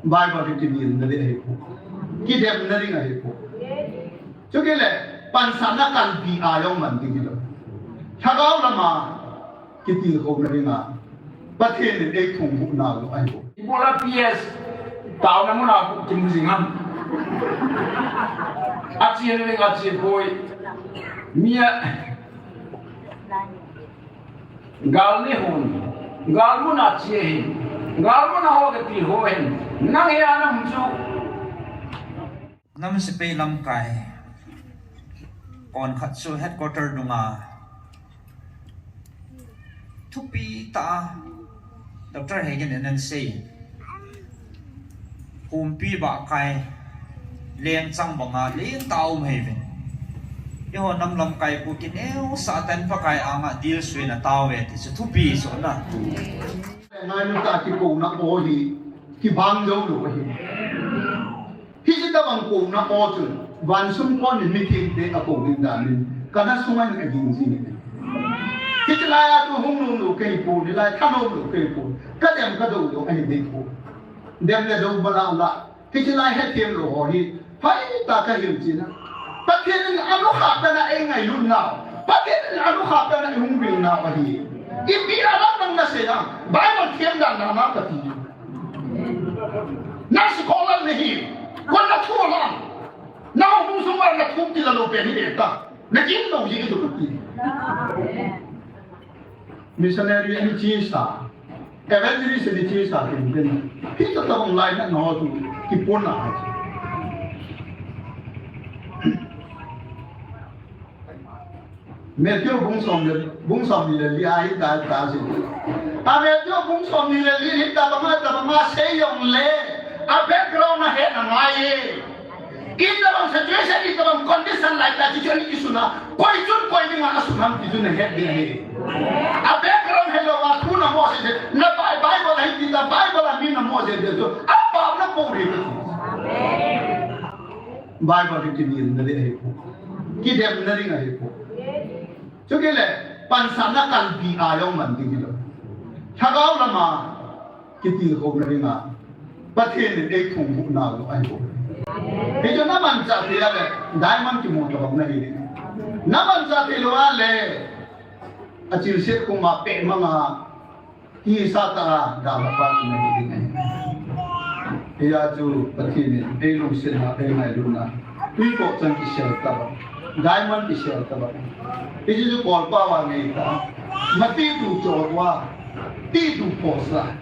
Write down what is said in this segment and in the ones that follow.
Bible ti ni na le ko ki dem na ring ai ko cho ke le pan sana kan pi ayong man ti lo thagao lama ki ti ko na ring a pathen ni ek thung bu na lo ai ko bola ps tao na mo na ku kim singam achien ni achien boy mia gal ni hun gal mo na chie gal mo na ho ke pi ho hen nang ya na mu nam se pe lam kai kon khat su headquarter dunga thupi ta Dr. Hagen Thanglensei humpi ba kai leng chang banga leng tau mheven yo nam lam kai pu kin eo sa tan Pakai anga deal sui na tau ve ti su thupi so na ngai nu ta ki ko na o hi ki bang jo lo hi hi ji ta bang ko na o chu van sum kon ni mi ti de a ko din da ni kana sungai ni ging ji ni ki ji la ya tu hung lu lu kai pu ni la tha lo lu kai pu ka dem ka do lo ai de pu dem le do ba la la ki ji la he tem lo ho hi phai ta ka hi ji na pa thiên ni anu kha ta na ai ngai lu na pa thiên ni anu kha ta na hung bil na pa hi Ibira lang nang nasira, Bible tiyan lang na nakati. Nasa kolan nihi, kung natulang, naubusong ang natumti na lupin ni Eta, naging daw yung ito kapili. Missionary ni Chisa, evangelist ni Chisa, kita tawang lain na nahoto, kipon na ati. Medyo bung som ni le ai ta si a medyo bung som ni le ta ba se yong le a background na he na ngai in the wrong situation in the wrong condition like that you ni suna koi ni ma asuna ti jun he de he a background hello wa kuna mo se na bible hai ti da bible mi na mo se de so a pa na po ri bible ti ni na le he ki dem na ring he ko cho cái là pan sana kan pi ayong man ti lo thagao lama ki ti ko na ringa pathen ni ek thung bu na lo ai ko e jo na man cha ti le diamond ki mo to na hi na man cha ti lo ale achil set ko ma pe mga hi sa ta da la pa na hi ni e ya ju pathen ni e lo se na e mai lu na tui ko chan ki share ta diamond ki share ta ba This is a call power maker. Mati tu chorwa, ti tu posa.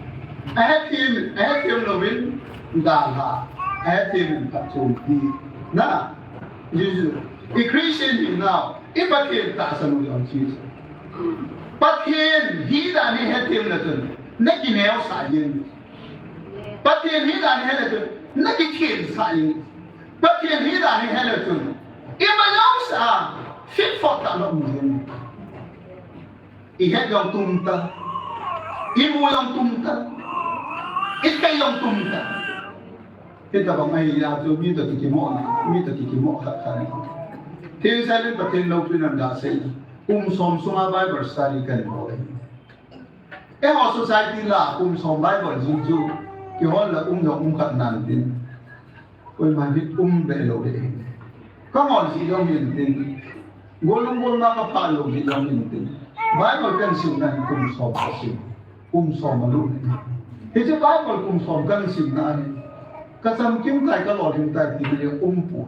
I had him loving Dala. I had him in Pachunti. Na, this is a Christian now. If I can't pass on Jesus. But he done had him little. Neki nail science. But he done had little. Neki kin science. But he done had little. If my house are. Fit for ta lo mungkin. Ihet yang tumta, ibu yang tumta, ikai yang tumta. Kita bang ay ya tu mi tu kimo kat kan. Tiada saya betul lo tu nanda saya. Som sunga Bible study kan boleh. Society lah som Bible juju. Kihol la dong kat nantin. Kau mahit belo deh. Kamu si dong mintin. Golong na kapalo di lang mintin. Bible kan siunan som kasim. Som malun. Itu Bible som kan siunan. Kasam kim kai kalau dintai tidak umpu.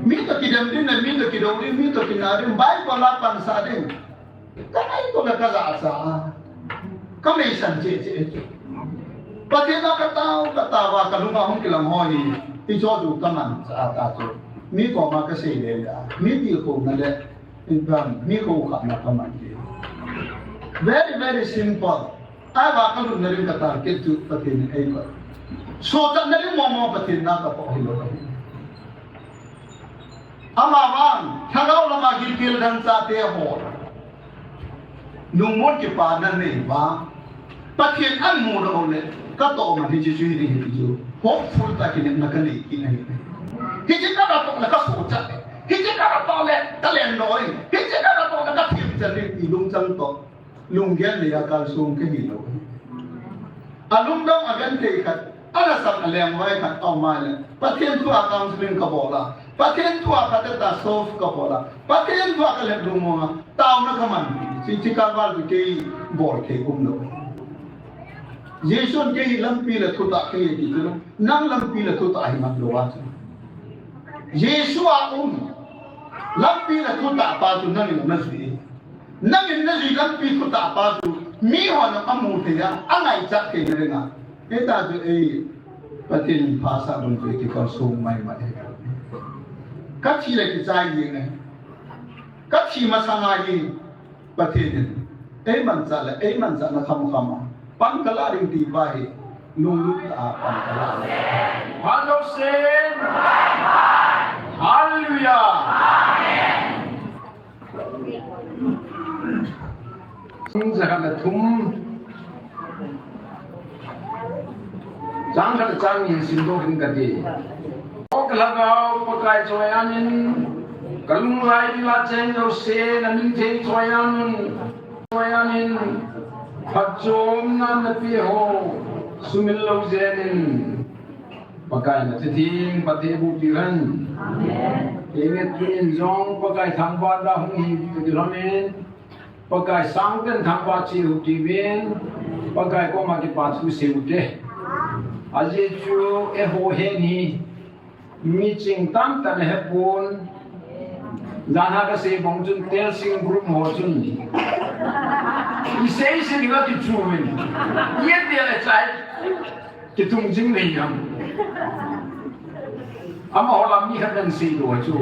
Minta kidam din na minta kidawin minta kinarin Bible lapan sa din. Karena itu na kasasa. Kami sanche itu. Pati na katawa kalungahong kilang hoy. Ijodo kaman sa ataso. Mi ko makasay nila, mi di ko na le, mi ko ka na kamandi. Very, very simple. Ay baka na rin katarget to patin ay ko. So, na rin mo patin na kapahilo. Amawang, hagaw na magigil ng sa teho. Nungod kipanan na iba, patin ang muna ulit, kato man hijisuhin hijisuhin. Hopeful ta kinit nakalikin na ito. Hindi ka na itong nakasuchat eh. Hindi ka na itong talenoy. Hindi ka na itong nakapimsan eh. Ilong sang to. Lungyan niya kalsong kahilo. Alung daw agante ikat. ala sam alem wai khat au ma le pathian tu counseling ka bola pathian tu khat ta solve ka bola pathian tu ka le dumo taw na khaman si ka wal ke bol ke no Yeson ke lampi la thuta ke ti tu nang lampi la thuta hi mat lo wa Yesua lampi la thuta pa tu nang na zi nang na zi lampi thuta pa tu mi ho na amu te ya angai cha ke ne nga eta tu patin phasa dun tu ki ko sum mai ma e ka chi le ki chai yi ne ka chi ma sanga yi patin man cha na kham pangkala ring ti ba hi lungoilou pangkala Hallelujah. Hallelujah. Jangan thum jangan jangan sindo hingkati. Oklagau pakai coyanin kalung lai di laceng jose naning ceng coyanin Hajom na napiho sumilaw zenin Pakai na titing pati butiran inget injong pakai thangba da hung hilamin pakai sangten thangba chi hutibin pakai ko ma ki pachu seute aje chu ho heni mi ching tam tan hepun Dana ka se bong chun tel sing group mo chun isei se ni ga ti chumin ye de la chai ki tung jing nei yam ama holam mi khan si do chu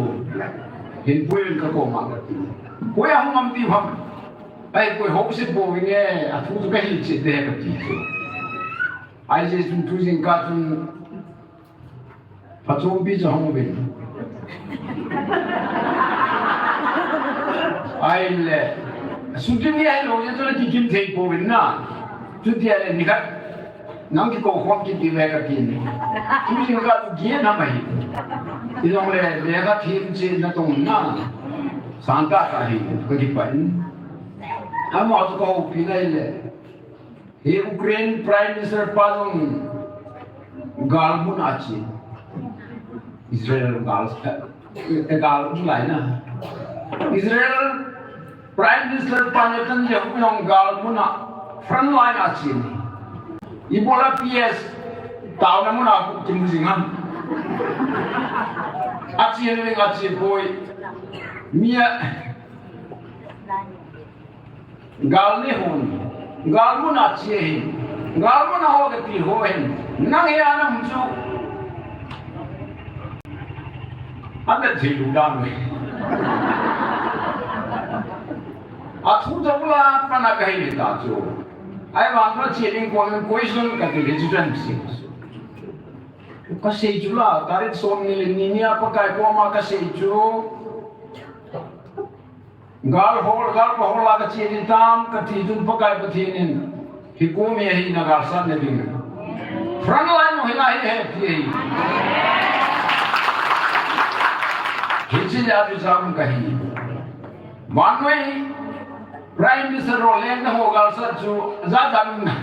hin puil ka ko ma ko ya hum am ti pham ai ko ho se bo nge a thu ka hi che de ka ti chu ai je chun tu jing ka chun pa chom bi cha hong bin ai le Sudah ai lo ya tu lagi kim thei po bin na tu dia le ni kat nang ki ko khom ki ti le ka kin tu sing ka tu gien na mai ti long le ka thim chi na tong na santa ka hi ko ki pan am au ko pi le he Ukraine Prime Minister palong galmun achi Israel gals gal lai na Israel Prime Minister Panjatan yang gal muna front line achi ibola PS tahu namun aku cimusingan achi boy mia gal ni hon gal muna achi gal muna ho ke ti ho hen nang ya na mchu anda jilu dan Aku tak pula pernah kahit tahu. Ayah waktu ceding kuangin question kata dia jualan sih. Kasih jual, tarik som ni apa kaya kau mak kasih jual. Gal hol lagi ceding tam ketidun pakai petinin. Hikum ya hi nagarsan ni. Front line hilah he. Hiji jadi sam kahit. Manway Prime Minister Roland ho gal sa chu za dam na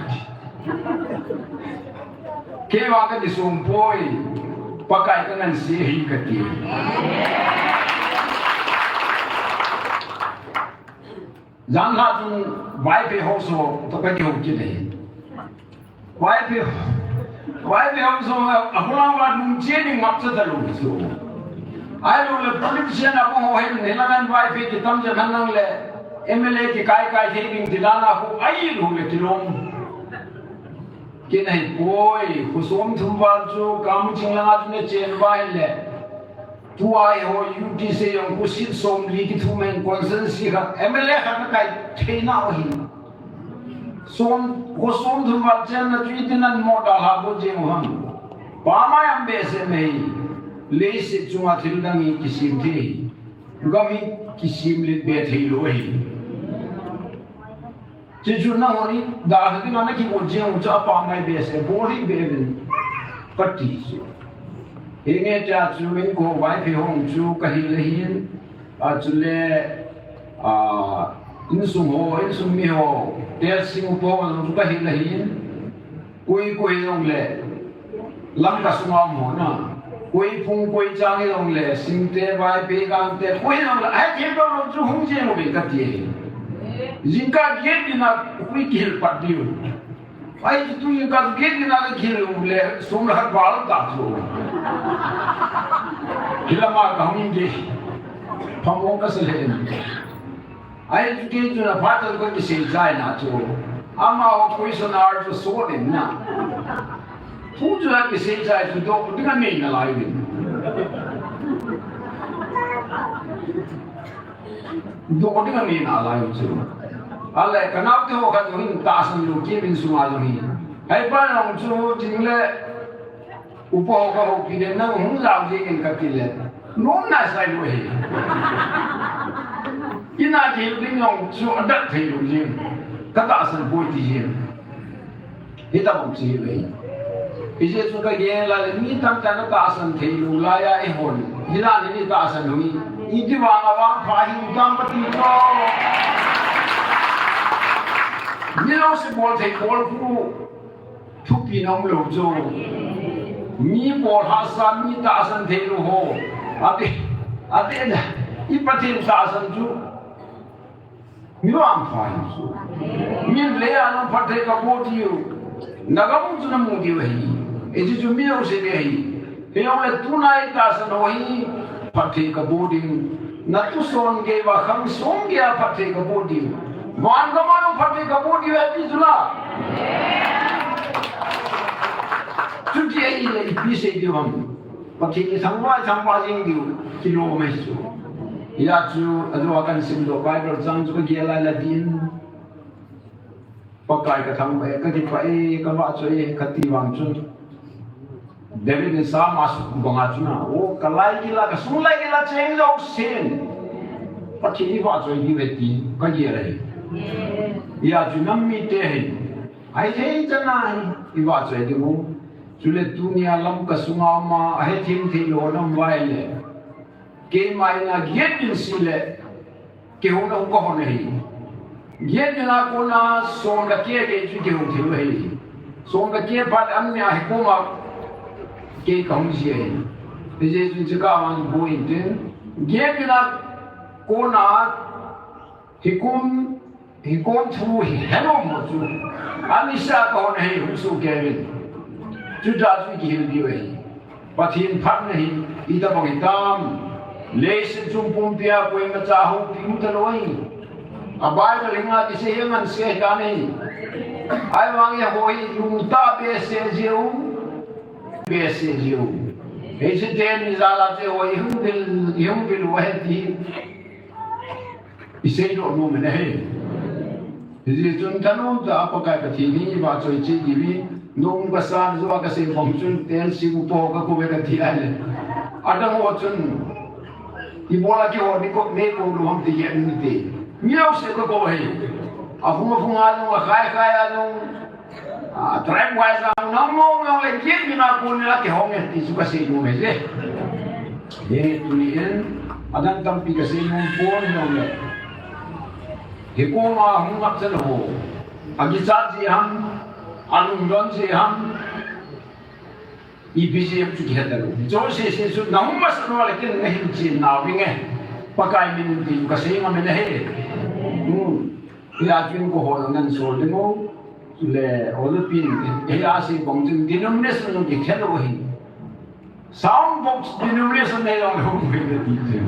ke wa ka di sumpoi pakai dengan si hi ka ti jang la chu vai pe ho so to ka di ho ki le vai pe ho so akula wa nung che ni ngap sa da lu so ai lo le politician ako ho he ne la nan vai pe ki tam ja nang le MLA ki kai thing dilana hu ai lu le tilom ke nai poi hu som thum wal chu kamcheng la ne chen vai le tu ai ho UT se yong ku sit som li ki thu men concern si ha MLA ha na kai theina ho hi som thum wal chen na tui tin an mo da ha bo je mo ham pa ma yam be se mei le se chunga thil dang ki sim the gami ki sim le be thei lo hi Jujurna honi dah tu mana ki boleh ucap apa mai biasa boleh beben pati. Ini cakap cuman ko wife hong cu kahilahin, acule insum miho, dia singupo kahilahin, kui dong le, lâm cả sung ao mỏ na quay phung quay trang cái dòng lệ sinh tế vai bê gang tế quay dòng là ai kiếm đâu luôn chú không chơi một cái cái gì riêng cả ghét đi na quay kill bắt điều ai chú riêng cả ghét đi na cái kill lệ sung là vào cả chú kill mà không đi phong mong cái gì ai chú kia chú là phát ra cái gì sai na chú ama operation ar chú số đến na Thu chú là cái gì sai chú đâu có cái gì lại đi đâu có cái gì lại chú Alay, kenapa tu orang tu tak asal lagi bin semua tu ni. Hai pun orang tu jingle upah kau pilih na hong lau je kan kapile. Non na sai lu he. Ina je bin orang tu ada thay lu je. Kata asal boleh je. Kita mesti le. Ije tu ka ye la ni tam tan ka asal thay lu la ya e hon. Hila ni ka asal lu ni. Ini wang fahim kam pati ko. Nhiều sự bol thầy bol phu chụp pin ông lục châu mi bol hasan mi ta san thầy lu ho ate na ipatin ta san chu mi wang phai chu mi le an phat thầy ka bo tiu nagam chu na mu tiu hi e chu mi au se ne hi he ông le tu nai ta san ho hi phat thầy ka bo ding na tu son ge wa kham song ge phat thầy ka bo tiu Wan kamano pati kamu diwati sula. Cuci ini bisa diwam. Pati ini sampai yang kilo mesu. Ya cu adu akan simdo Bible sang juga gila ladin. Pakai katang baik ketipai kawacoy ketiwang cu. David ni sama masuk bangacuna. Oh kalai gila kasulai gila ceng jauh sen. Pati ini wacoy diwati kagilai. Ya junam mite hai ai thei chanai iwa chai dimu chule dunia lam ka sunga ma ai thim thi lo nam vai le ke mai na get in sile ke ho na ko ho nei get na ko na song da ke ke chu ke ho thi lo hai song da ke phat an nya hi ko ma ke kaung ji hai de je chu chu ka wan bo in den get na ko na Hikon tu hello motu, Anissa kau nahi husu Kevin, juda tu kihil diwe, patin pat nahi ita bangitam, lesin cumpung pia kue macahu pimu teloi, abai belinga di sehengan sekane, ai wangi hoi lumta bese jiu, ese ten izala te hoi hungbil waheti, ise do no menahe. Jadi cun kanu dah apa kaya kini baca isi ini nung besar juga kasih fungsi tel si upo ke kue ketiak. Ada orang cun ibu lagi orang ikut neko luang tiga ini. Miau seko kau hei. Aku mau fungal nung kaya nung trap wise nung lagi mina pun lagi honget di suka si nung mese. Ye tulian ada tampi kasih nung pun nung Hikoma hungat selo, agisat siham, anundon siham, ibisi yang cuci hadalu. Jauh sesuatu namun masalah lagi ngehim cin nawinge, pakai minum kasih ngamen he. Ia cun kohorangan soldemo, le olupin, ia si bongjeng denomination yang dikhalu he. Sound box denomination ni yang hongkong itu.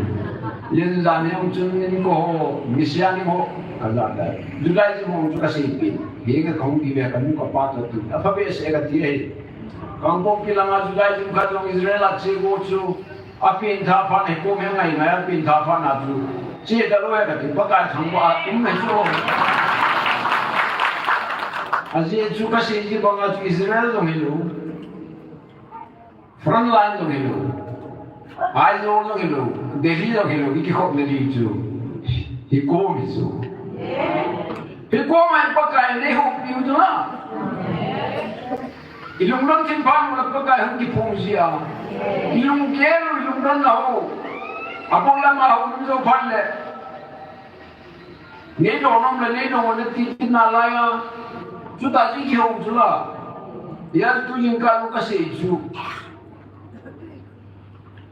Yang zane yang cun ni koho, misian koho. Ada Julai semua juga sipin, hingga kaum dibekan muka patut tu. Apa biasa ekat dia? Kampung kilang Julai semua orang Israel asyik gocu, api entah apa hekom yang lain, api entah apa natu. Cie kalau ekat, pakai sanggup ummesu. Asyik juga sih bangga Israel dong itu, front line dong itu, Aizo dong itu, Delhi dong itu, ikut Delhi itu, hikom itu. Hikoma yang pakai ni hok piu tu lah. Ilung don timpan mulak pakai hok di fungsia. Ilung kelu ilung don lahu. Apang lama lahu tu palle. Ni donom le ni donom le titin nalaya. Juta sih hok tu lah. ya tu yang kalau kasih itu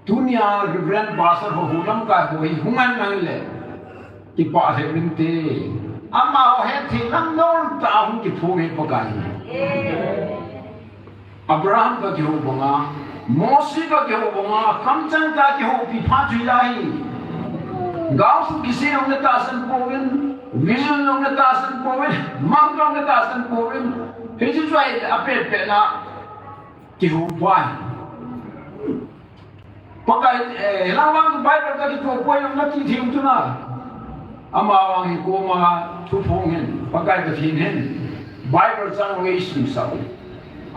dunia reverend pastor Houlimna ka hoi human nang le ki pa he binte ama ho he thi nang non ta hum ki phu he Pakai Abraham ka ki ho bonga Moses ka ki ho bonga kamcheng ka ki ho pi pha chui lai gao su ki se hom ne ta san povin vision hom ne ta san povin mang hom ne ta san povin he ji choi apeh pe na ki ho pai Pakai lawang tu Bible tadi tu apa yang nak tiap tu na, amawang itu ma tu phongin, pakai bertinin, Bible sang waisim sah,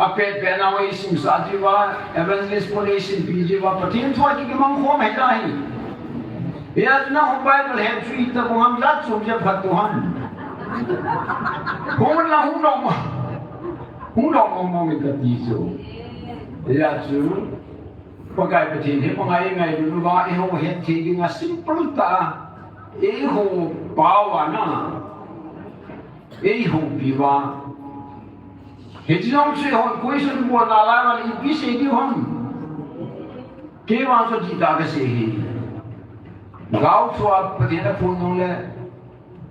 apeh pena waisim sah jiwa, evangelist polisi jiwa bertin tu lagi kemang khom heta hi, ya tu na Bible hem tu itu kong lat sumja phat Tuhan, kong lah hung dong itu tisu, ya tu. Pakai betin he pangai ngai dulu ba eho het thi nga simple ta eho pawa na eho biwa he jong se ho question bo na la wa li bi se di hom ke wa so ji da ga se hi gao so ap betin na phun nong le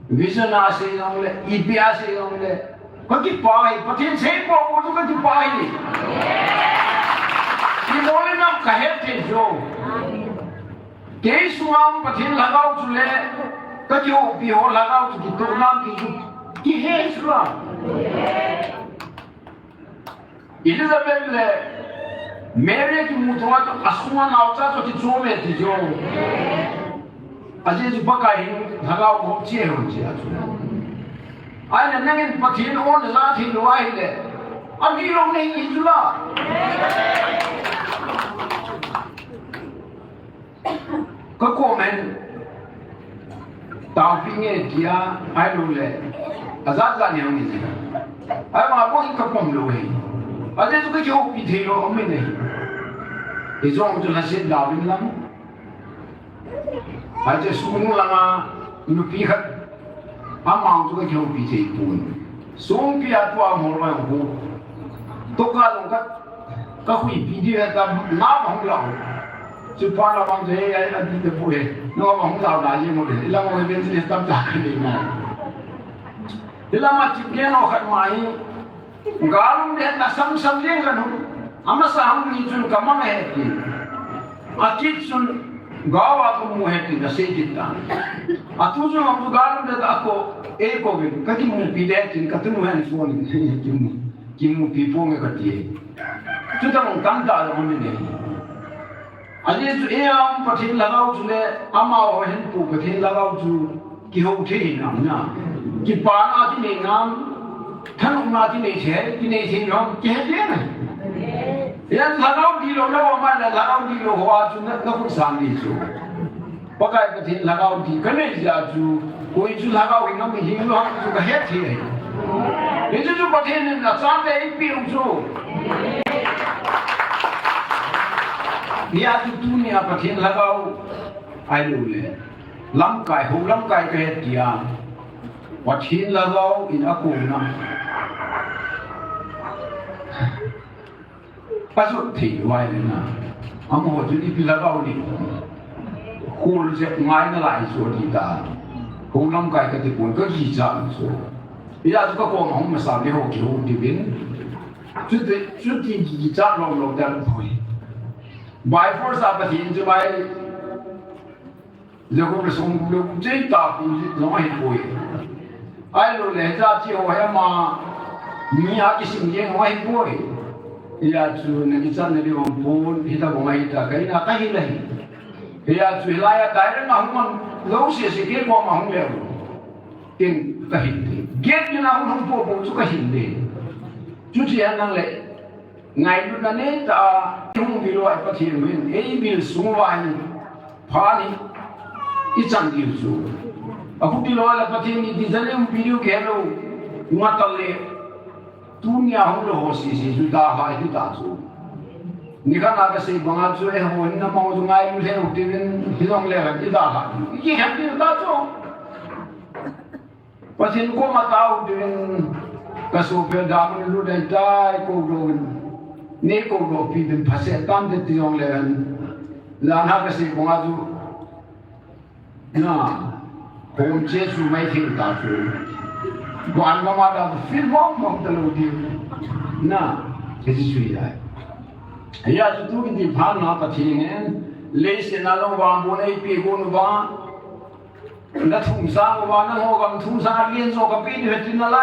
vision a se nong le ipia se nong le ko ki pai betin se po bo tu ka ki pai ni Di boleh nak kahet tejo. Kesu am patin lagau tule, kajo biho lagau tu kita nam kisu. Kihe sula. Elizabeth le, Mary ki mutua tu asuan awsa tu tijome tejo. Aje tu Pakai lagau ko cie ho cie tu. Ai nangin patin on lati luai le. Ani long nei isula. Có comment tao pinge dia ai lu le azat za nyang ni ai ma po ka pom lu he a de tu ke jo pi the lo me ne e zong tu la se da bin lam a je su mu la ma nu pi khat a ma tu ke jo pi the pun song pi a tu a mo ma ho to ka long ka hui pi dia ta na ma hong lao chú phá là bằng thế ấy là đi được vui nó mà không tạo đại gì một để làm một bên sẽ tâm trạng cái này thế là mà chụp cái nó khát mãi gà luôn để ta sam riêng cái nó ama saham ni chun kamang hết đi à chít chun gà vào cũng mua hết đi là sẽ chít ta à tu chun ham gà luôn để ta có ê có cái cái mua pi để chít cái tu mua hết phone cái mua pi phone cái gì chú ta không cắn ta rồi mình này Aje tu am patin lagau tu le ama ho hen pu patin lagau tu ki ho the nam na ki pa na ti ne nam than na ti ne che ki ne thi no ki he le na ya lagau di lo lo ma la lagau di lo ho tu na ka pu sam ni su Pakai patin lagau di ka ne ja tu koi tu lagau ngam hi lo tu ka he thi ni tu patin na sam le pi u su Dia tu dunia patin lagau ai lu le lam kai ke dia patin lagau in aku na pasut thi wai le na am ho tu ni pi lagau ni khul je ngai na lai so di ta hu lam kai ke ti pun ko ji cha so dia tu ko ko hong ma sa le ho ki ho di bin tu ti ji cha lo da phui by force apa hin je by le ko le song le je ta pu no hi pui ai lo le ja chi ho ya ma ni ha ki sim je ho hi pui ya chu ne ki chan ne le bom pun hi ta bom ai ta kai na ka hi le ya chu la ya dai re na hum lo se se ke ko ma hum le tin ka hi get ni na hum po po chu ka hi le chu chi an nang le ngày lúc đó nè ta chung vì loại phát hiện mình ấy vì xuống vai phá đi ít chẳng điều số à phút đi loại là phát hiện đi dân em video kia đâu mà tao lệ tu nhà không được hồ sĩ sĩ chúng ta hay chúng ta số ni kan aga say mga so eh ho na mo so ngai lu le utin hilong le ra kita ha ki hem ti ta so pasin ko ma tao din ก็สูบเพื่อดามันรู้ได้ได้กูรู้นี่กูรู้พี่เป็นภาษาตามที่ที่องเลยลานหากสิบงาจูน่ะผมเชื่อสูไม่ทิ้งตาจูก่อนมาดาฟิลมองมองตลอดดีน่ะที่สุดเลยยาจุดที่ผ่านมาปะทีเนี่ยเลสนาลงวางบนไอพีกุนวางนัดทุ่งสางวางนั่งหัวกับทุ่งสางเลี้ยงโซกับปีนี่เห็นอะไร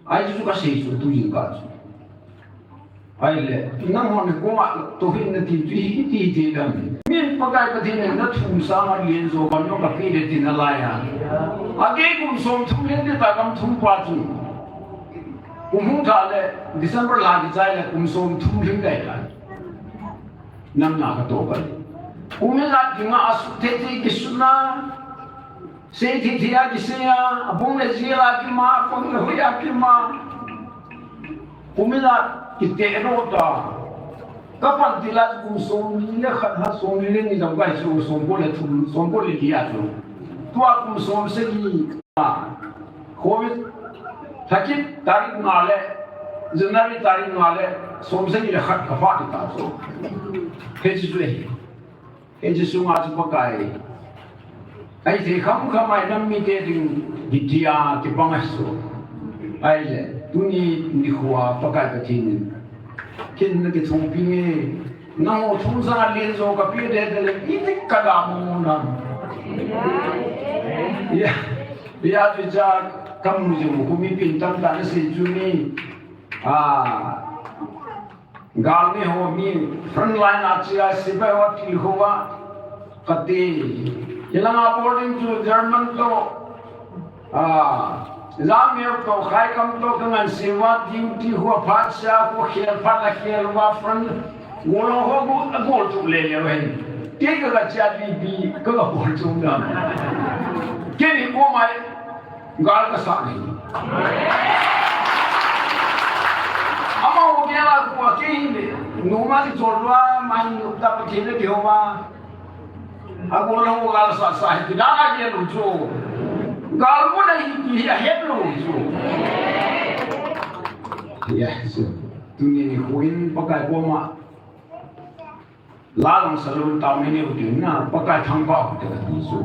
ไอ้จุดก็เสียจุดตุยิงกันไอ้เลยนั่งหัวเนี่ยกูว่าตัวหินนั่นที่ดังมีปากไก่ปะทีเนี่ยนัดทุ่งสางเลี้ยงโซกับโยกับปีนี่เห็นอะไรอ่ะอาเกกุมส่งทุ่งเลี้ยงที่ตากำทุ่งกวาดจุกุมหุ่นท่าเลยDecemberลาดิใจเลยกุมส่งทุ่งเลี้ยงได้กันนั่งหน้ากระโตกันกุมิลาดิงาสุเทติกิสุนาเศรษฐีที่อากิเสียบุ้งเลจีลากิมาคงเลยอากิมากุมิลากิเตโรตาก็พันธิลากุมส่งนี่เลยขัดหาส่งนี่เลยนี่จังไงส่งโบเลทุนส่งโบเลที่อาจูตัวกุมส่งเสียโควิดถ้าคิดตาริกมาเลยJanuary tarik ngale somse ni lekhat kafa di taso hejisu ngaju pakai ai the kham khamai nam mi te ding ditia ki pangaso ai le tuni ni khwa pakai ka tin kin na ki thong pi nge na ho thong sa lien zo ka pi de de i tik ka da mo na ya tu ja kam mu ju ko mi pin tam ta se ju ni गाल में हो मी front line आचिया सिपाही और ठीक होगा कती इलाका बोर्डिंग जो जर्मन तो लामियर तो खाई कम तो कंगन सेवा ड्यूटी हुआ फाटसा को खेल फाटा खेल हुआ फ्रंट गोलों हो गोल चुक ले लिया वही ठीक है चाची भी कब गोल चुक ना क्या नहीं वो माय गाल का साथ नहीं ama o gela ko akinde numa di chorwa man ta pathile dioma agola ho gal sa sa hi dana ke lu jo gal mo na hi het lu jo yes dunia ni huin pakai boma lalong salun tau meni utin na pakai thangba ko ta di so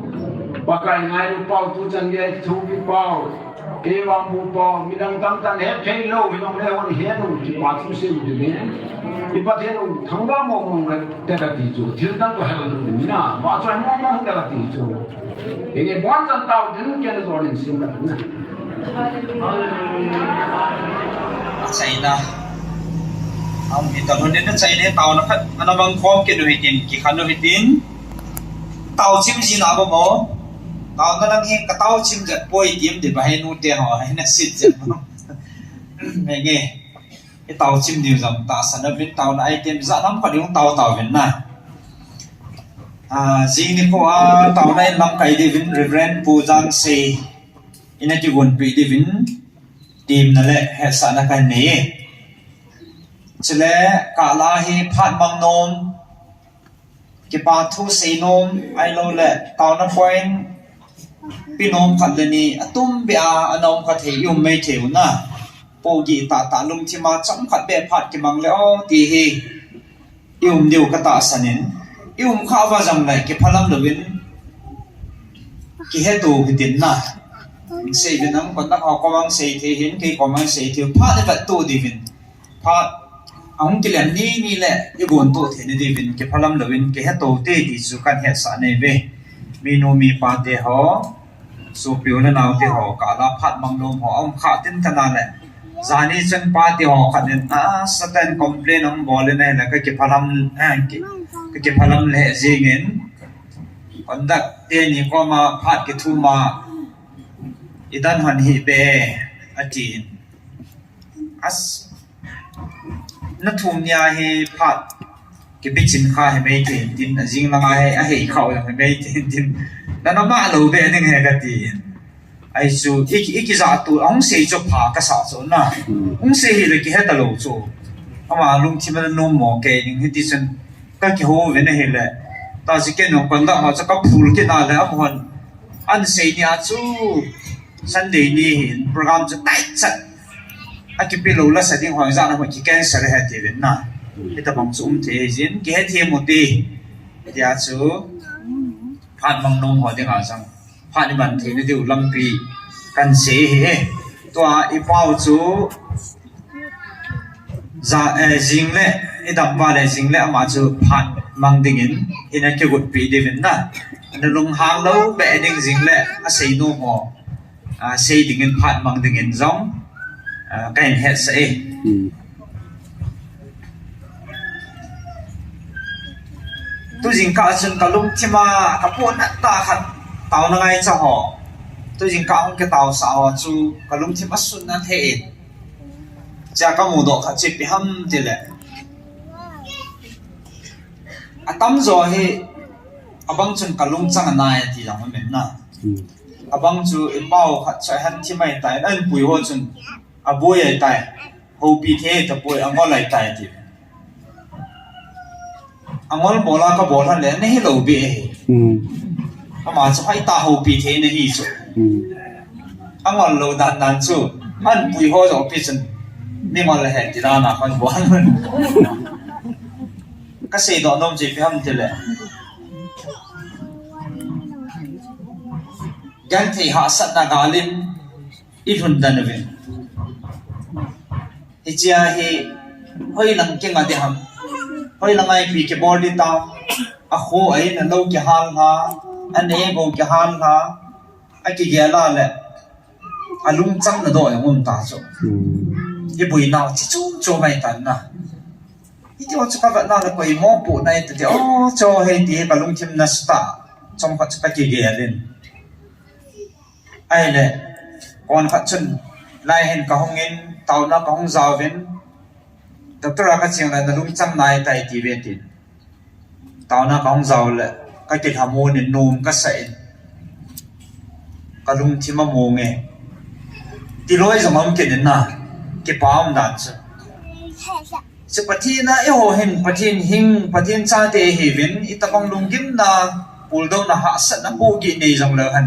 pakai ngai lu pau tu chang ye thu bi pau ke wang mu po midang tam tan he thei lo midang le won he no ki pa chu se de ne ki pa the no thangba mo mo ga te ka ti chu thil tan to he lo ni na ma chai mo mo ga la ti chu e ge bon san tao din ke no zorin sim na China ang italon din na China tao na khat ano bang khom ke do hitin ki khan do hitin tao chim ji na ba mo tao na lang he ka tao chim jet poi tim de ba he nu te ho he na sit jet me nge e tao chim diu jam ta san vin tao na item za nam pa diung tao vin na jing ni ko tao na lam kai de vin reverend pujan se ina ti gon pi de vin tim na le he sa na kan ne chile ka la hi phat mang nom ki pa thu se nom ai lo le tao na pointพี่น้องขัดเลยนี่ตุ้มเบียน้องขัดเที่ยวไม่เที่ยวนะโปกีตาลุงที่มาจังขัดเบียผัดกิมังแล้วตีเฮยุ่มเดียวกตาสนินยุ่มข้าวว่าจังไรกิพลังเลวินกิเฮตูกิตินนะเสียวินน้ำคนนักเอากำลังเสียเห็นกี่กำลังเสียเที่ยวผัดได้แบบตัวดีวินผัดเอากิเลนนี่แหละยี่บุญตัวเทียนดีวินกิพลังเลวินกิเฮตูเตติสุกันเฮสานเวมีโนมีปาเตหอสูบผิวนั่นเอาเตหอกาลาพัดมังลมหออมขาตินธนาแหละจานี่จังปาเตหอขัดเนี่ยสแตนคอมเพลนอังบอลเนี่ยแหละก็เก็บพลังก็เก็บพลังเละจริงเงินคนดักเตนี่ก็มาพัดกิทูมาอีดันหันหิเบอาจีนนัททุมยาเฮพัดก็ไปชิมข้าวให้ไม่ถึงดินจริงละไงให้เขาอย่างไม่ถึงดินแล้วน้ำมันเราเบนึงให้กันดีไอ้จู่อีกจัดตัวองเสียจบผ่ากระสาส่วนน่ะองเสียเลยกี่ให้ตลอดจู่เอามาลุงที่มันนุ่มหมอเกย์ยังให้ดิฉันก็กี่หัวเว้นให้เลยตอนสิเกนของคนละมาจะก็พูดกันอะไรอ่ะมันอันเสียเนี่ยจู่ Sunday ni program cho tight set akipilu la setting hoàng gia nó phải cancel hết thì đến na cái tập bóng súng thì diễn cái hết thêm một tí thì chú phát bằng nông họ thì ngào rằng phát đi bản thì nó đều lâm pi cần xế hết tua ít bao chú za jing le e dam ba le jing le ma chu phat mang ding in ina ke gut pi de vin na na lung hang lo be ding jing le a sei no mo a sei ding in phat mang ding in zong kain het se tu jing ka chun ka lung thima ka po na ta khat taw na ngai cha ho tu jing ka ong ke taw sa wa chu ka lung thima sun na the cha ka mu do kha chi pi ham ti le atam zo he abang chun kalung chang anai ti jang men na abang chu e pau kha chai han thi mai tai an pui ho chun aboi ai tai ho pi the ta pui angol lai tai ti angol bola ka bol han le ne hi lo bi ama chu hai ta ho pi the ne hi chu angol lo dan dan chu an pui ho zo pi chunนี่มันเลยเห็นที่ร้านอาหารบ้านมันก็เสียดอกน้ำจีบให้มันทีเลยยังที่หาสัตว์นักลิมอีหุ่นดันเวนที่เจ้าเฮ้เฮ้ยหลังเก่งอะไรทำเฮ้ยหลังไอ้ปีเก็บบอลดิตาอ่ะโหไอ้นั่นเราเกี่ยฮันฮะอันนี้เราเกี่ยฮันฮะไอ้กี่เกี่ยล่ะแหละอ่ะลุงจังนั่นด้วยมันตาโจยี่ปุยน่าที่จู่โจไม่ตันนะที่ที่ว่าจะกับน่าเลยไปมองปุ่นในตัวเดียวโจเฮตีกับลุงทิมนัสตาจงขัดจะไปเกี่ยเล่นไอ้เนี่ยก่อนขัดชนไล่เห็นกับห้องเงินเต่าหน้ากับห้องซาวเวนดรก็เชียงเลยนะลุงจำนายไต่ตีเวตินเต่าหน้ากับห้องซาวเลยก็เกิดฮาร์โมนีนุ่มก็ใส่กับลุงทิมมาโมงไงที่ร้อยสมองเกิดน่ะเก็บป้อมดันส์สุปฏินะไอ้หัวเห็นปฏินหิงปฏินชาเตเฮวินอิตาคงลุงกิมนะปูลดงนะหาสัตนะปูกีในจังเลยฮัน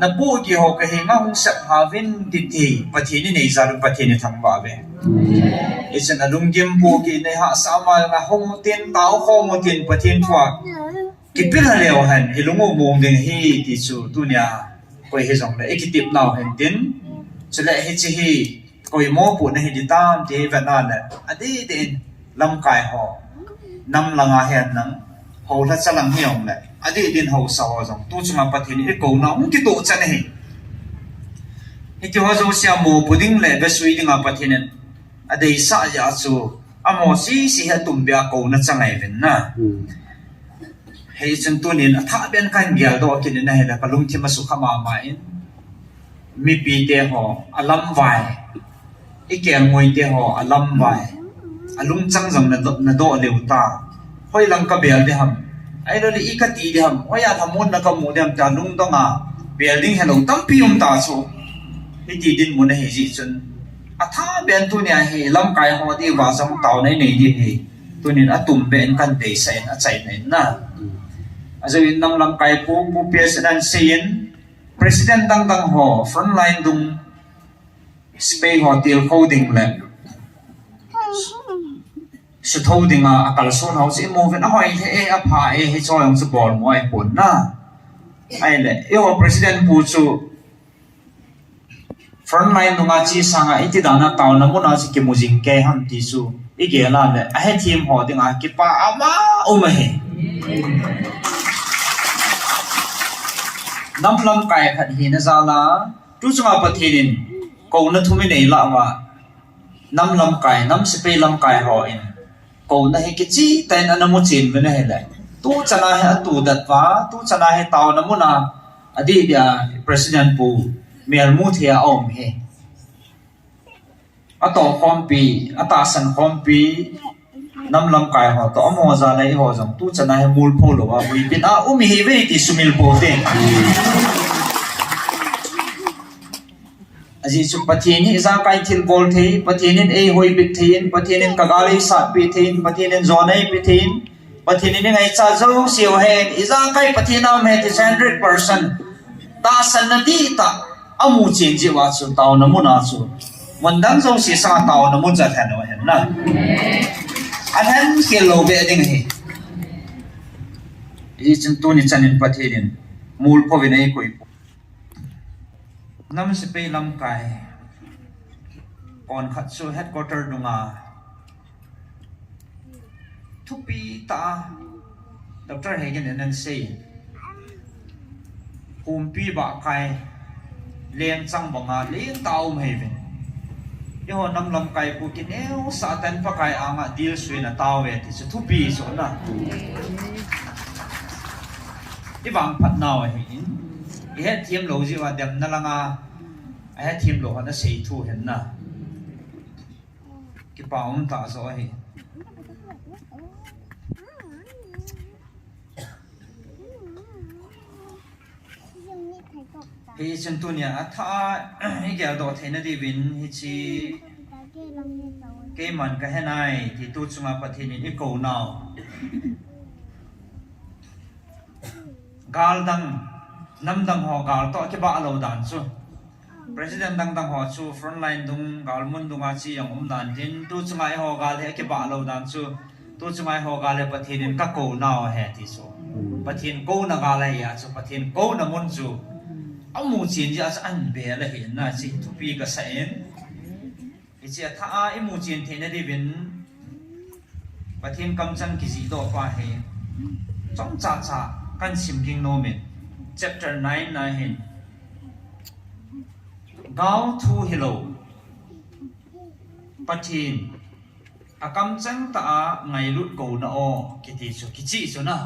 นะปูกีหัวกะเฮงะหงสับหาวินดิทีปฏินี่ในจารุปฏินี่ทั้งบ่าเวไอ้ฉันนะลุงกิมปูกีในหาสามานะหงมุตินตาหงมุตินปฏินทัวกิปิลเลวฮันไอ้ลุงโมงเดงฮีที่สุดตัวเนี้ยก็เฮจังเลยไอ้กิติบนาวเห็นดินจะเลยเฮจิฮีก็ยังมองปุ่นในดิตามที่เวียดนามเนี่ยอดีตเองลำกายห่อนำลังอาเฮียนนังหัวทัศลังเหี่ยวเนี่ยอดีตเองหัวสาวจังตู้จุงปฏินี่กูน้องที่ตัวจันเองที่ว่าจะเสียโมปุ่นเลยเบสุยดิ่งปฏิเนี่ยอดีตสักอย่างจู่อโมสีเหตุตุ่มเบียกูนั่นจังไงเป็นนะเฮ้ยจนตัวนี้ถ้าเป็นการเกี่ยวกับกินเนี่ยแล้วก็ลุงที่มาสุขมาใหม่มีปีเดียวอลัมไวอีแกงมวยเดียวอลัมไวอลุงจังจังนั่นโดเลวตาเฮ้ยลังกะเบลเดียมไอ้เราเลยอีกตีเดียมเฮ้ยทำมุนนักมูเดียมจาลุงต้องอ่ะเบลดิ้งให้ลงตั้งพิมตาโซ่ที่ตีดินมุนให้จิจนถ้าเบลตัวเนี่ยให้ลำกายหัวที่ว่าจังเต่าในดีให้ตัวนี้ตุ่มเบนกันเดย์ใส่ใจในน่ะอาจจะเป็นน้ำลำกายปูเปียสนันเซียนPresident dang ho frontline dung space hotel coding le should holding a kalson house in move na hoi he a pha e he choyong su bol mo ai pon na ai le yo president pu chu frontline dung a chi sanga iti dana taw na mo na si ke mujing ke ham ti su i ge la le a he team ho ding a ki pa ama o ma heน้ำลำไก่ขัดหินซาลาทุกสมาปฏินินกูนั่นทุ่มไม่ละว่าน้ำลำไก่น้ำสเปรย์ลำไก่หอยกูนั่นให้กิจิแต่อันนั้นมุจินเป็นอะไรเลยตู้จะน่าให้ตู้ดัดฟ้าตู้จะน่าให้เตาน้ำมุนาอดีตเดียประธานปูเมียมุเทียอมเฮอต่อความปีอตาสันความปีน้ำลำไก่หอต่อมอซาเลยหอจังตู้จะน่าให้มูลโพลว่าวิปินมีเฮเวติสุมิลโพเตอาจิสุปฏินิจาไก่ทิลโบลเทปฏินินเอหอยบิทินปฏินินกะกาลีสัตปิทินปฏินินโซนเอปิทินปฏินินไงจ้าเจ้าเสียวเฮนอิจาไก่ปฏินามเฮติ100%ตาสันนดีตาอ amu chen ji wa chu tao na mu na chu mon dang jong si sa tao na mu ja than wa hen na an hen hello be ding hi i chen tu ni chanin pathirin mul po vinai koi nam se pe lam kai kon khat chu headquarter dunga thupi ta Dr. Hagen and say pi ba kai leng chang banga leng tau heaven yo nam lam kai pu kin eu sa tan Pakai anga deal suina tau ve ti chu thupi so na i wang phat naw hi i he thiam lo ji wa dem na langa a he thiam lo na sei thu hen na ki paum ta so hi hi chen tu nia tha hi gel do theina di win hi chi ke man ka henai ti tu chunga pathin ni ko naw gal dang nam dang ho gal to ke ba lo dan chu president dang ho chu front line dung gal mun dunga chi yang dan tin tu chunga ho gal he ke ba lo dan chu tu chunga ho gal le pathin ka ko naw he ti so pathin ko na gal ya chu pathin ko na mun chu amu chen ja an be la hin na chi tu pi ka sa en i chi tha a imu chen the na di bin pathin kamcheng ki ji do pa he chong cha cha kan sim king no men chapter 9 na hin gao thu hello pathin a kamcheng ta a ngai lut ko na o ki ti chu ki chi chu na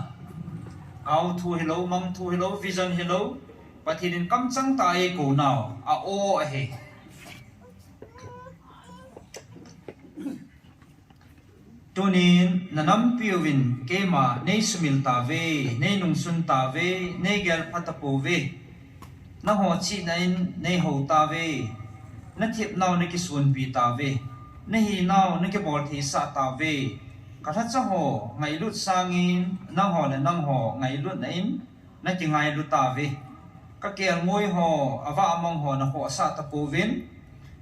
gao thu hello mang thu hello vision hello pathin kamcheng ta e ko naw a o a he tunin nanam piwin kema nei sumil ta ve nei nung sun ta ve nei gel phatapo ve na ho chi nain nei ho ta ve na thip naw ne ki sun pi ta ve na hi naw ne ki bol thi sa ta ve ka tha cha ho ngai lut sangin na ho na nang ho ngai lut nain na ki ngai lut ta ve ka kel ngoi ho awa among ho na ho sa ta po vin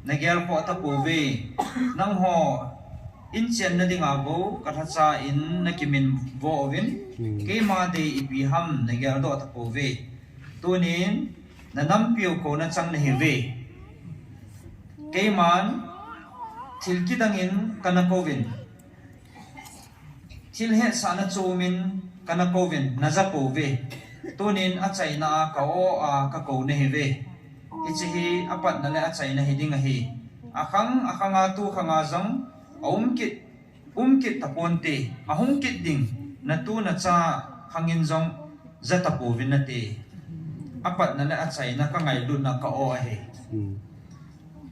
na gel ho ta po ve nang ho in chen na dinga bo ka tha cha in na kimin bo vin ke ma de ipi ham na gel do ta po ve tunin na nam piu ko na chang na hi ve ke man thil ki dangin kana ko vin thil he sa na chumin kana ko vin na za po ve tunin a chai na ka o a ka ko ne he ve hi chi hi apat na le a chai na hi ding a hi akhanga tu khanga jang umkit taponte ahungkit ding na tu na cha hangin jong zata po vin na te apat na le a chai na ka ngai lu na ka o a he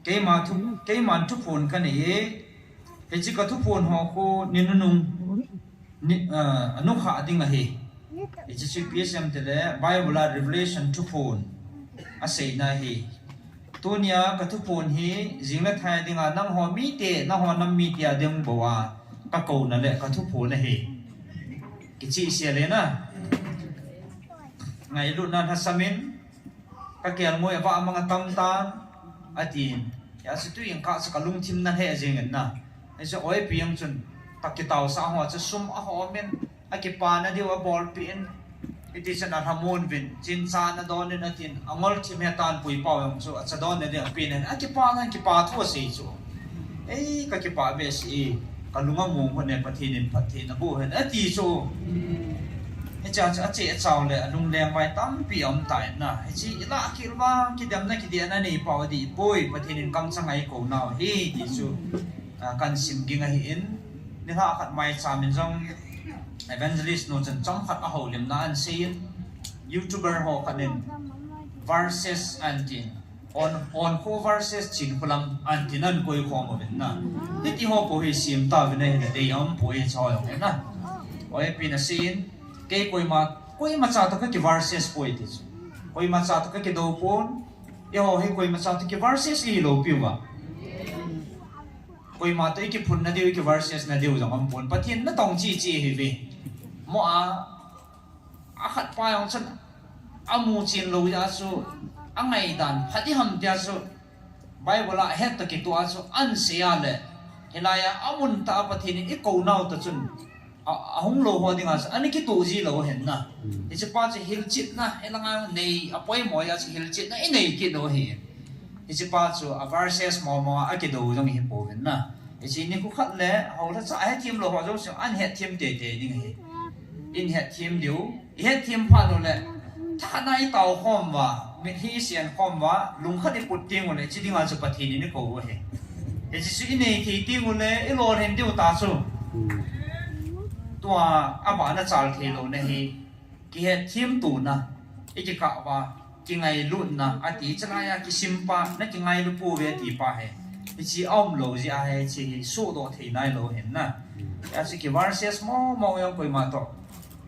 ke man thu phun ka ni he chi ka thu phun ho ko ninunung ni anu kha ding a he It's a PSM today, Bible Revelation to phone. I say na he. Tunia katupon he, Zingla Tiding a nang ho mite, na ho nam mitia ding boa, Kako na le katupon a he. Kichi Selena Nailunan Hasamin, Kakian Moy about among a tamtan, Atin, Yasitu in Kats Kalung Tim na hazing and na. It's a oi piang chun, Takitao Saho, it's a sum a homin. Akipana di wa ball pin it is an hamon vin chin sa na don in atin angol chimetan pui pau yang so at sa don na di pin and akipana kipa thu si so ka kipa be si kalunga mo ko ne pathin na bu hen ati so e cha che chao le anung leng mai tam pi om tai na e chi la kilwa ki dam na ki dia na ni pau di pui pathin kam changai ko naw hi ti so kan sim ginga hi in ni ha khat mai cha min jong evangelist no chan chom khat a Houlimna an sein YouTuber ho kanin versus antin on ho versus chin hulam antinan koi khom ben na ti ho po hi sim ta ben ne de yam po hi chaw yong na oi pin a sin ke koi ma cha to ka ki versus po ti koi ma cha to ka ki do pon ye ho hi koi ma cha to ki versus i lo pi wa koi ma to ki phun na de ki versus na de jang am pon pathin na tong chi hi ve mo a khat pa yong chan amu chin lo ya su anei dan hati ham dia so Bible la het ta ki tu a so an sia le helaya amun ta pathin I ko nau ta chun ahung lo ho dinga sa ani ki tu ji lo hen na I che pa che hil chit na elanga nei apoi mo ya che hil chit na nei ki do he I che pa chu a verses mo a ki do jong hi po ven na I che ni ku khat le ho la cha he tim lo ho jong so an he tim te te ding he in he tim liu he tim pha lo le tha nai tau khom wa mi hi sian khom wa lung khat I put ting le chi dinga chu pathin ni ko he e chi su nei ki ting le I lo hen diu ta chu tua aba na chal the lo ne hi ki he tim tu na I ki ka wa ki ngai lu na a ti chana ya ki simpa na ki ngai lu pu ve ti pa he I chi om lo ji a he chi su do thei nai lo hen na ya chi ki verses mo yo koi ma to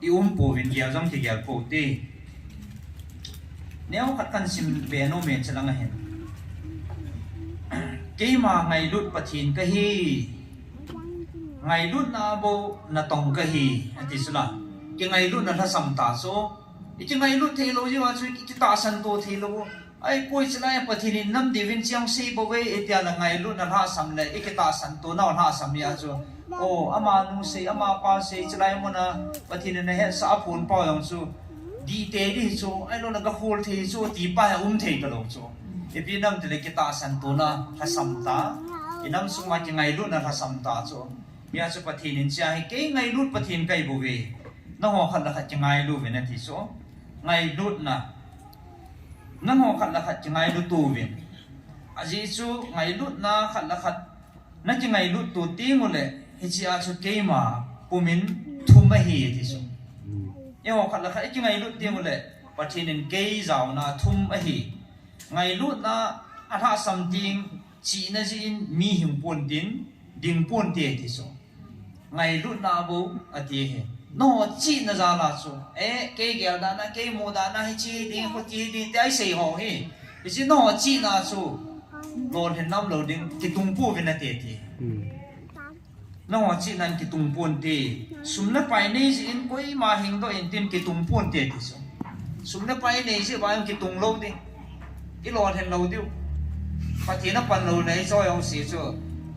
I pu vin kia jong ki gyal pu ti nếu khát căn sim về nó mệt chẳng hạn cái mà ngày lút bát thiên cái hi ngày lút na bo na tông cái hi anh thấy chưa cái ngày lút na là sắm ta số cái ngày lút thấy lâu chứ mà cái ta san to thấy lâu ai coi chứ lại bát thiên năm divin chiang si bo về cái là ngày lút na là sắm này cái ta san to nào là sắm ya chứ ô ama nu se ama pa se chứ lại mà na bát thiên này hết sa phun bao nhiêu chứ đi tê đi chú, ai lo naga hol thế chú, đi ba thế cái lâu chú, cái bên nam thì kita san tu na hasam ta, cái nam sung mai cái ngày lúc na hasam ta chú, bây giờ bắt thiên nên chia cái ngày lúc bắt thiên cái bồ về, nó họ khăn là cái ngày lúc về nên thì số, ngày lúc na, nó họ khăn là cái ngày lúc tu về, à gì chú ngày lúc na khăn là nó cái ngày lúc tu tiên một lệ, thì chỉ chú cái mà, bùn mình thu mấy hi thì số. Nhưng mà khát là cái ngày lúc tiêm một lệ, và thì nên cây rau na thum ấy hi, ngày lúc na ăn hạ sắm tiền chỉ na chỉ mi hình buồn tiền, đình buồn tiền thì số, ngày lúc na bố ở tiền he, nó chỉ na ra là số, cây gạo đó na cây mùa đó na chỉ đình có chỉ đình tại xây họ he, chỉ nó chỉ na số, lột hình năm lột đình cái tung bùa về na tiền thì nó chỉ nên cái tung buồn thì sum na pai này chỉ in coi mà hình đó in tin cái tung buồn thì sum na pai này chỉ bao cái tung lâu đi cái lò thành lâu đi phát hiện nó phần lâu này cho ông sĩ cho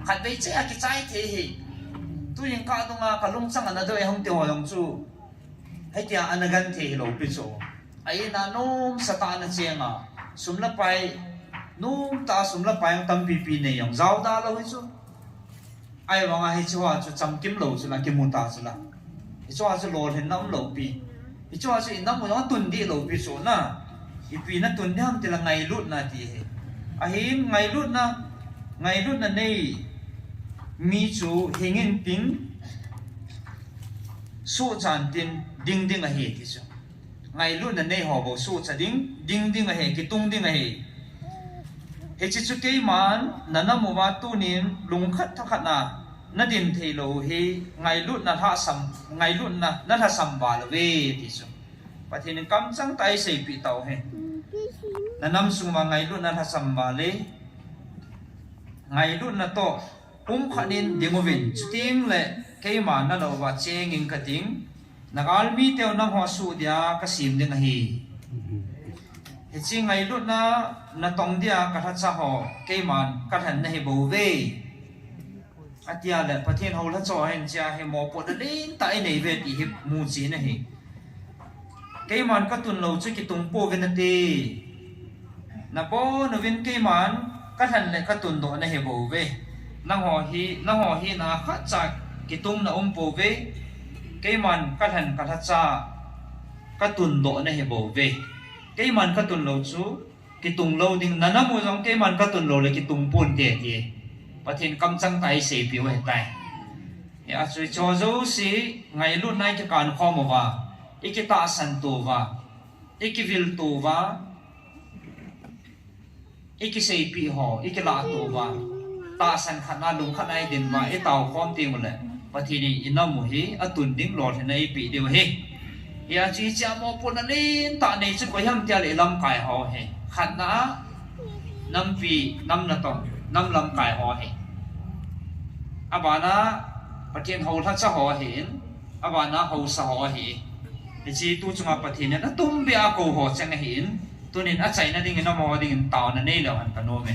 hạt bây giờ cái trái thế hi tôi những cái đông à cái lông sang anh đó không tiêu ông chú hay thì anh gan thế lâu bị cho ấy là nôm satan anh chiang à sum na pai nôm ta sum na pai ông tâm pipi này ông giàu ta lâu chứ ai mà ngay cho họ cho chăm kiếm lẩu cho là kiếm môn ta cho là cho họ cho lột hình nắm lẩu pi cho họ cho nắm một nó tuần đi lẩu pi số na pi nó tuần đi ham thì là ngày lút na thì hiếm ngày lút na này mi chú hình in pin số chán tiền đinh đinh ở hệ thì số ngày lút na này họ bảo số chán đinh ở hệ cái tung đinh ở hệ hệ chỉ cái mà nana mua mà tu niệm lung khát thắc khát na nó điểm thì lâu he ngày lúc na thà sắm ngày lúc na nó thà sắm vào về thì số và thì nên kamcheng tay xây bị tàu he nằm sung mà ngày lúc na thà sắm vào lấy ngày lúc na to khát nên điểm ovin tiếng lệ cái mà nó đâu và che ngin cái tiếng na almi theo năm hoa su dia cái sim đến hi thì chỉ ngày lúc na tông dia cái thắt sa họ cái mà cái thằng này bầu về à tia là phát hiện hậu là cho anh cha hay mò bột lên tại này về thì hiệp mù chỉ này cái mà cái tuần lâu cho cái tung po về nè na po nó viên cái mà cái thằng này cái tuần độ này bầu về năng họ hi na khát chặt cái tung na po về cái mà cái thằng cái thắt sa cái tuần độ này bầu về cái màn cái tuần lâu chú cái tung lâu đinh nana mua giống cái màn cái tuần lâu là cái tung buồn tiền gì và thiên kamcheng tay sẽ biểu hiện tại ya rồi cho dấu sĩ ngày lúc này cái càn kho mà vào cái ta san tu vào cái vil tu vào cái sẽ bị họ cái lạ tu vào ta san khát na lùng khát ai đến vào cái tàu con tiền một lần và thì này inam mua hi ở tuần đinh lọt thì này bị điều hi ya chỉ cha mo pun alin ta nei chu ko ham tia le lam kai ho he khat na nam pi nam na tong nam lam kai ho he abana pathian ho tha cha ho he abana ho sa ho he chỉ tu chunga pathian na tum bia ko ho chang he ตัวนี้อาศัยนั่นดิ่งน้องมอดิ่งต่อนั่นนี่แล้วหันกันโน้มไหม